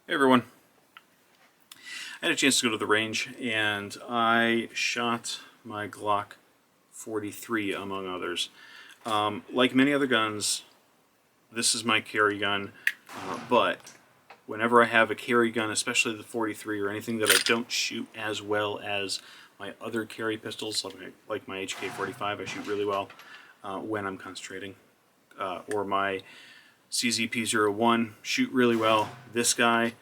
Hey everyone. I had a chance to go to the range and I shot my Glock 43 among others. Like many other guns, this is my carry gun, but whenever I have a carry gun, especially the 43 or anything that I don't shoot as well as my other carry pistols, like my HK-45, I shoot really well when I'm concentrating. Or my CZP-01, shoot really well. This guy,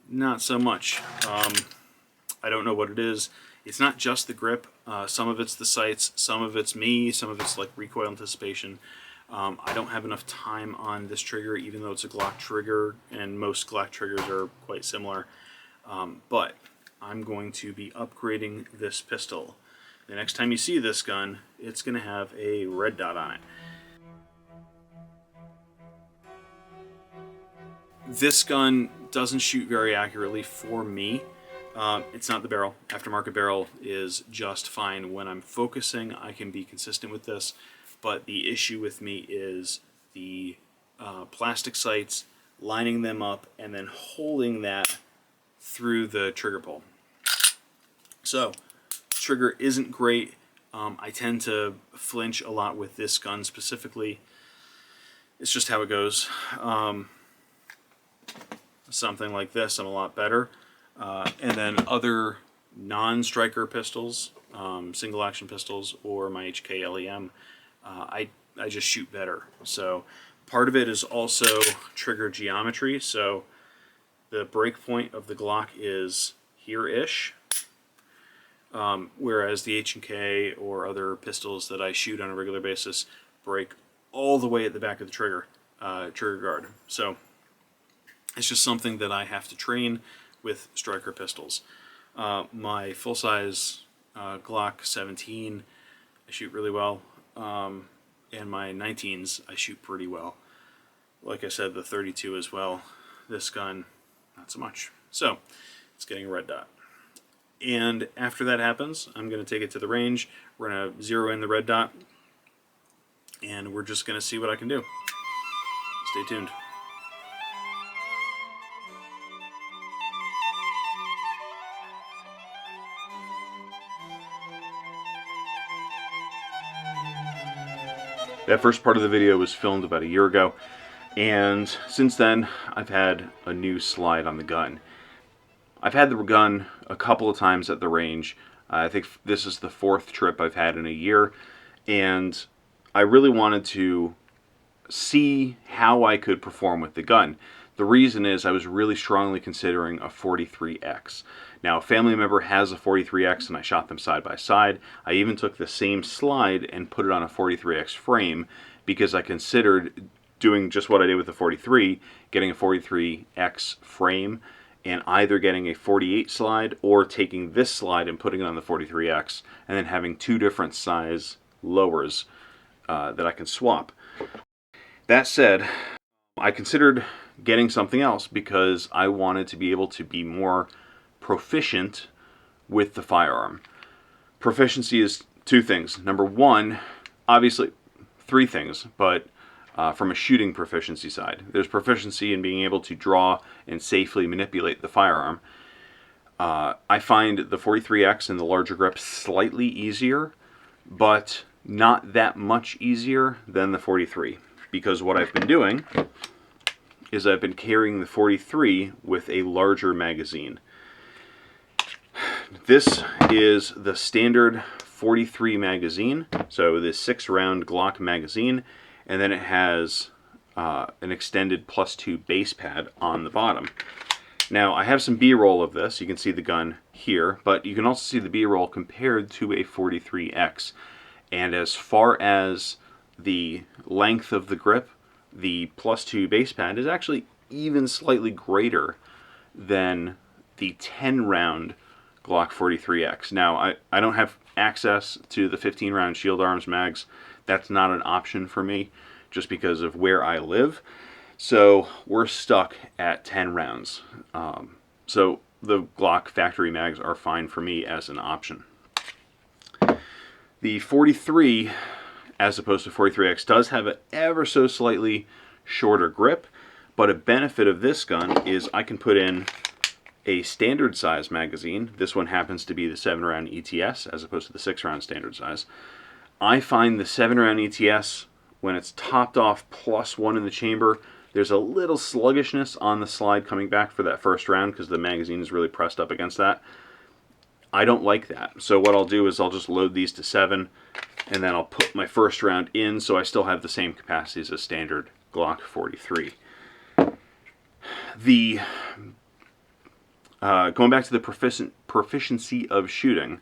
not so much. I don't know what it is. It's not just the grip. Some of it's the sights, some of it's me, some of it's like recoil anticipation. I don't have enough time on this trigger, even though it's a Glock trigger, and most Glock triggers are quite similar. But I'm going to be upgrading this pistol. The next time you see this gun, it's going to have a red dot on it. This gun doesn't shoot very accurately for me. It's not the barrel. Aftermarket barrel is just fine. When I'm focusing, I can be consistent with this, but the issue with me is the plastic sights, lining them up, and then holding that through the trigger pull. So, trigger isn't great. I tend to flinch a lot with this gun specifically. It's just how it goes. Something like this, I'm a lot better. And then other non-striker pistols, single action pistols, or my HK LEM, I just shoot better. So part of it is also trigger geometry. So the break point of the Glock is here-ish, whereas the H&K or other pistols that I shoot on a regular basis break all the way at the back of the trigger guard. So it's just something that I have to train with striker pistols. My full-size Glock 17, I shoot really well, and my 19s, I shoot pretty well. Like I said, the 32 as well. This gun, not so much. So, it's getting a red dot. And after that happens, I'm going to take it to the range. We're going to zero in the red dot, and we're just going to see what I can do. Stay tuned. That first part of the video was filmed about a year ago, and since then I've had a new slide on the gun. I've had the gun a couple of times at the range. I think this is the fourth trip I've had in a year, and I really wanted to see how I could perform with the gun. The reason is I was really strongly considering a 43X. Now, a family member has a 43X and I shot them side by side. I even took the same slide and put it on a 43X frame because I considered doing just what I did with the 43, getting a 43X frame and either getting a 48 slide or taking this slide and putting it on the 43X and then having two different size lowers that I can swap. That said, I considered getting something else because I wanted to be able to be more proficient with the firearm. Proficiency is two things. Number one, obviously three things, but from a shooting proficiency side. There's proficiency in being able to draw and safely manipulate the firearm. I find the 43X and the larger grip slightly easier, but not that much easier than the 43. Because what I've been doing is I've been carrying the 43 with a larger magazine. This is the standard 43 magazine, so this 6-round Glock magazine, and then it has an extended +2 base pad on the bottom. Now, I have some B-roll of this. You can see the gun here, but you can also see the B-roll compared to a 43X. And as far as the length of the grip, the +2 base pad is actually even slightly greater than the 10-round Glock 43X. Now, I don't have access to the 15-round Shield Arms mags. That's not an option for me just because of where I live. So we're stuck at 10 rounds. So the Glock factory mags are fine for me as an option. The 43, as opposed to 43X, does have an ever so slightly shorter grip, But a benefit of this gun is I can put in a standard size magazine. This one happens to be the 7-round ETS as opposed to the 6-round standard size. I find the 7-round ETS, when it's topped off +1 in the chamber, there's a little sluggishness on the slide coming back for that first round because the magazine is really pressed up against that. I don't like that. So what I'll do is I'll just load these to 7, and then I'll put my first round in so I still have the same capacities as standard Glock 43. Going back to the proficiency of shooting,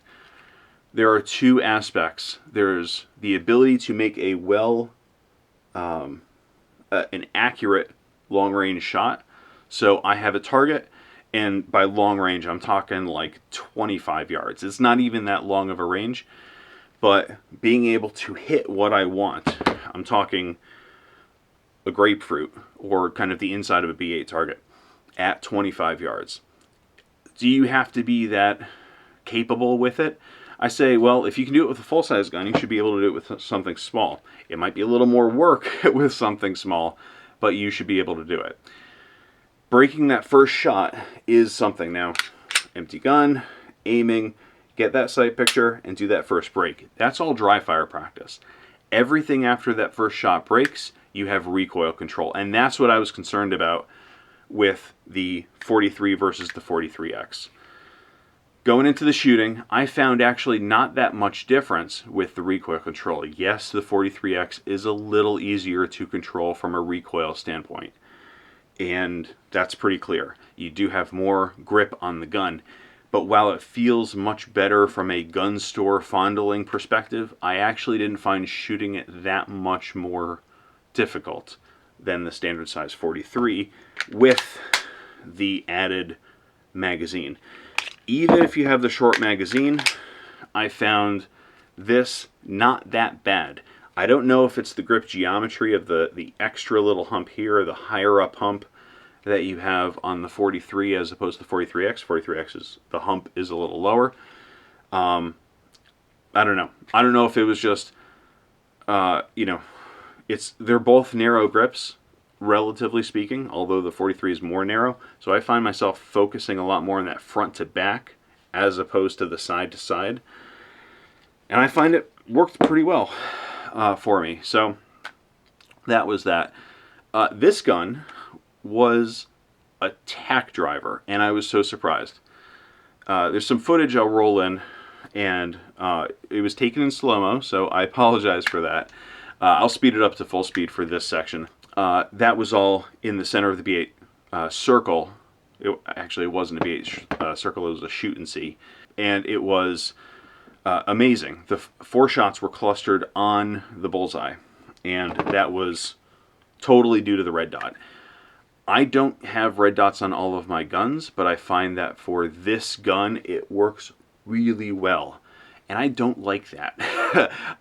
there are two aspects. There's the ability to make a an accurate long-range shot. So I have a target, and by long range, I'm talking like 25 yards. It's not even that long of a range, but being able to hit what I want, I'm talking a grapefruit or kind of the inside of a B8 target at 25 yards. Do you have to be that capable with it? I say, well, if you can do it with a full-size gun, you should be able to do it with something small. It might be a little more work with something small, but you should be able to do it. Breaking that first shot is something. Now, empty gun, aiming, get that sight picture, and do that first break. That's all dry fire practice. Everything after that first shot breaks, you have recoil control. And that's what I was concerned about with the 43 versus the 43X. Going into the shooting, I found actually not that much difference with the recoil control. Yes, the 43X is a little easier to control from a recoil standpoint, and that's pretty clear. You do have more grip on the gun, but while it feels much better from a gun store fondling perspective, I actually didn't find shooting it that much more difficult than the standard size 43 with the added magazine. Even if you have the short magazine, I found this not that bad. I don't know if it's the grip geometry of the extra little hump here, or the higher up hump that you have on the 43 as opposed to the 43X. 43X is, the hump is a little lower. I don't know. I don't know if it was just, they're both narrow grips, relatively speaking, although the 43 is more narrow. So I find myself focusing a lot more on that front to back as opposed to the side to side. And I find it worked pretty well for me. So that was that. This gun was a tack driver, and I was so surprised. There's some footage I'll roll in, and it was taken in slow-mo, so I apologize for that. I'll speed it up to full speed for this section. That was all in the center of the B8 circle. Actually, it wasn't a B8 circle, it was a shoot and see. And it was amazing. The 4 shots were clustered on the bullseye, and that was totally due to the red dot. I don't have red dots on all of my guns, but I find that for this gun, it works really well. And I don't like that.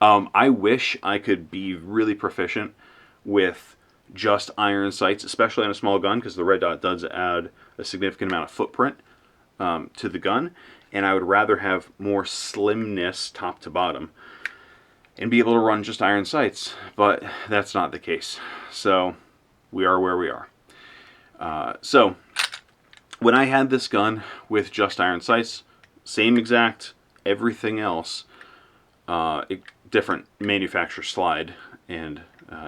I wish I could be really proficient with just iron sights, especially on a small gun, because the red dot does add a significant amount of footprint to the gun. And I would rather have more slimness top to bottom and be able to run just iron sights. But that's not the case. So we are where we are. So when I had this gun with just iron sights, same exact everything else, different manufacturer slide and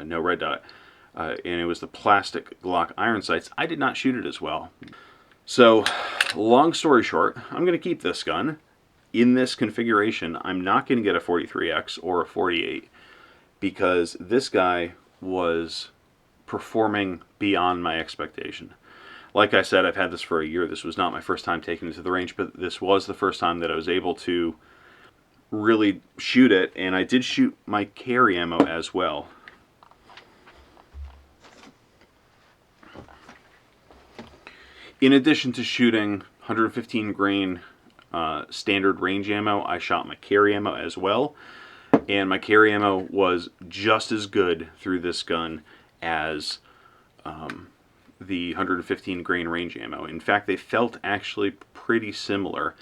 no red dot, and it was the plastic Glock iron sights, I did not shoot it as well. So long story short, I'm going to keep this gun in this configuration. I'm not going to get a 43X or a 48 because this guy was performing beyond my expectation. Like I said, I've had this for a year. This was not my first time taking it to the range, but this was the first time that I was able to really shoot it, and I did shoot my carry ammo as well. In addition to shooting 115 grain standard range ammo, I shot my carry ammo as well, and my carry ammo was just as good through this gun as the 115 grain range ammo. In fact, they felt actually pretty similar.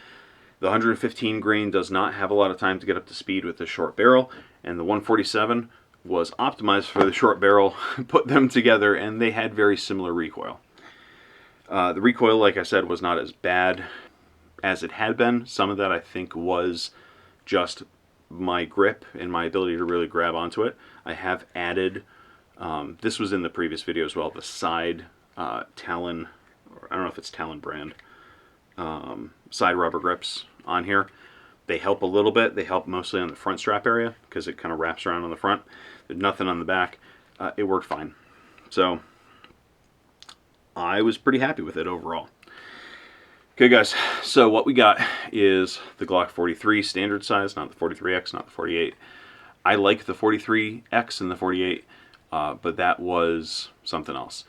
The 115 grain does not have a lot of time to get up to speed with the short barrel, and the 147 was optimized for the short barrel, put them together, and they had very similar recoil. The recoil, like I said, was not as bad as it had been. Some of that, I think, was just my grip and my ability to really grab onto it. I have added, this was in the previous video as well, the side Talon, or I don't know if it's Talon brand, side rubber grips on here. They help a little bit. They help mostly on the front strap area because it kind of wraps around on the front. There's nothing on the back. It worked fine. So I was pretty happy with it overall. Okay guys, so what we got is the Glock 43 standard size, not the 43X, not the 48. I like the 43X and the 48, but that was something else.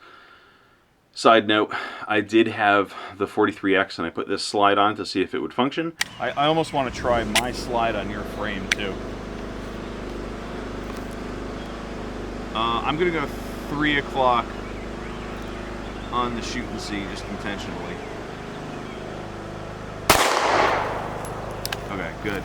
Side note, I did have the 43X and I put this slide on to see if it would function. I almost want to try my slide on your frame too. I'm going to go 3 o'clock on the shoot and see, just intentionally. Okay, good.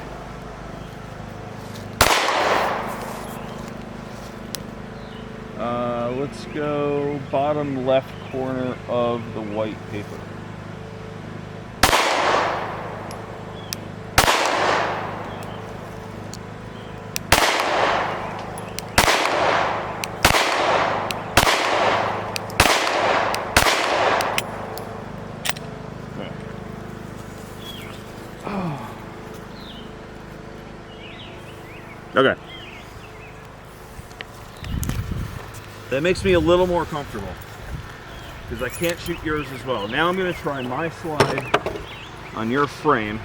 Let's go bottom left corner of the white paper. Okay. That makes me a little more comfortable because I can't shoot yours as well. Now I'm going to try my slide on your frame.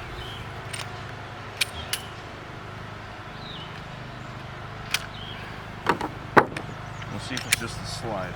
We'll see if it's just the slide.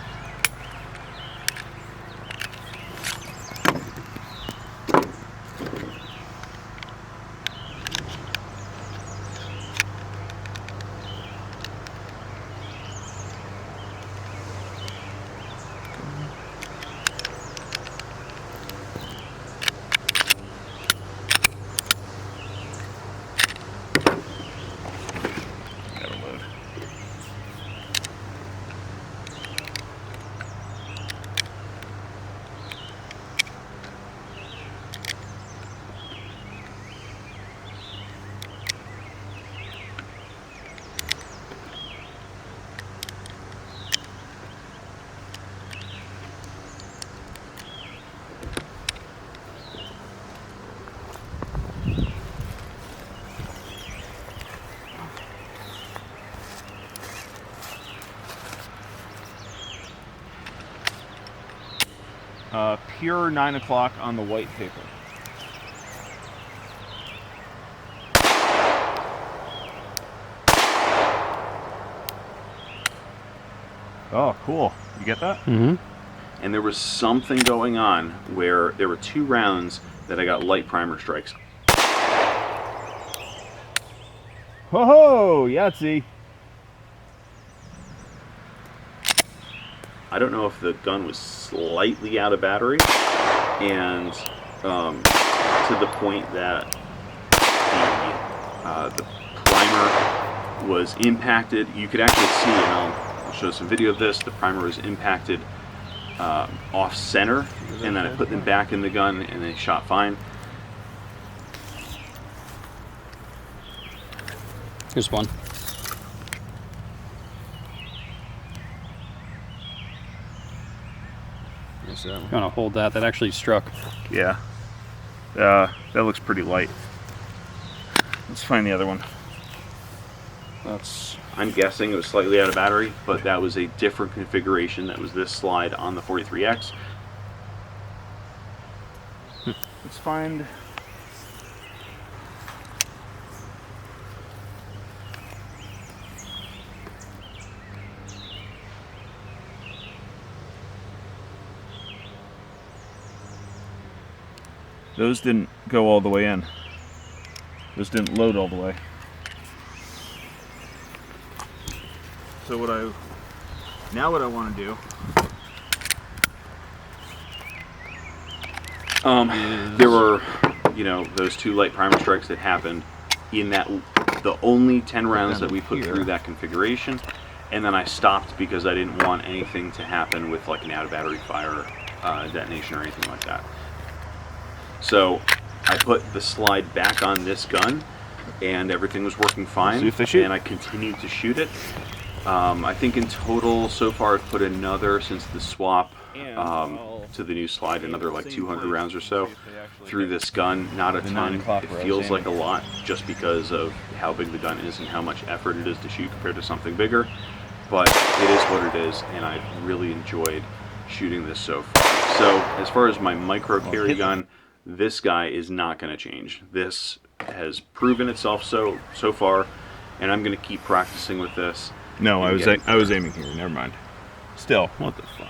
Pure 9 o'clock on the white paper. Oh, cool. You get that? Mm-hmm. And there was something going on where there were 2 rounds that I got light primer strikes. Ho-ho! Yahtzee! I don't know if the gun was slightly out of battery, and to the point that the primer was impacted. You could actually see, and I'll show some video of this, the primer was impacted off center, and then I put them back in the gun and they shot fine. Here's one. You want to hold that? That actually struck. Yeah. That looks pretty light. Let's find the other one. I'm guessing it was slightly out of battery, but that was a different configuration. That was this slide on the 43X. Let's find... Those didn't go all the way in. Those didn't load all the way. So what I want to do there were, you know, those 2 light primer strikes that happened in that the only 10 rounds that we put through that configuration, and then I stopped because I didn't want anything to happen with like an out of battery fire, detonation or anything like that. So I put the slide back on this gun, and everything was working fine. See if they shoot. And I continued to shoot it. I think in total so far I've put another, since the swap to the new slide, another like 200 rounds or so through this gun. Not a ton. It feels like a lot just because of how big the gun is and how much effort it is to shoot compared to something bigger. But it is what it is, and I've really enjoyed shooting this so far. So as far as my micro carry gun, this guy is not going to change. This has proven itself so far, and I'm going to keep practicing with this. No, I was aiming here. Never mind. Still, what the fuck?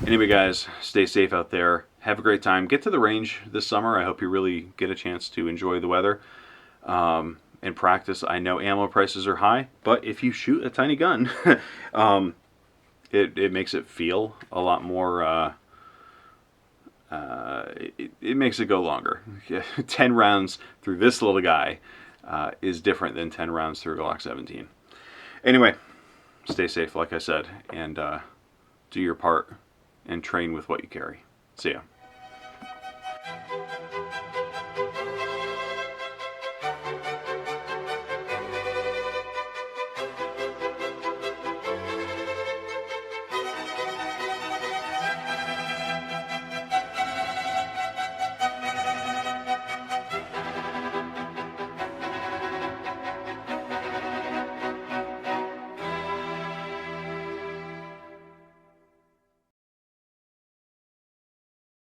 Anyway, guys, stay safe out there. Have a great time. Get to the range this summer. I hope you really get a chance to enjoy the weather and practice. I know ammo prices are high, but if you shoot a tiny gun, it makes it feel a lot more. It makes it go longer. 10 rounds through this little guy is different than 10 rounds through a Glock 17. Anyway, stay safe, like I said, and do your part and train with what you carry. See ya.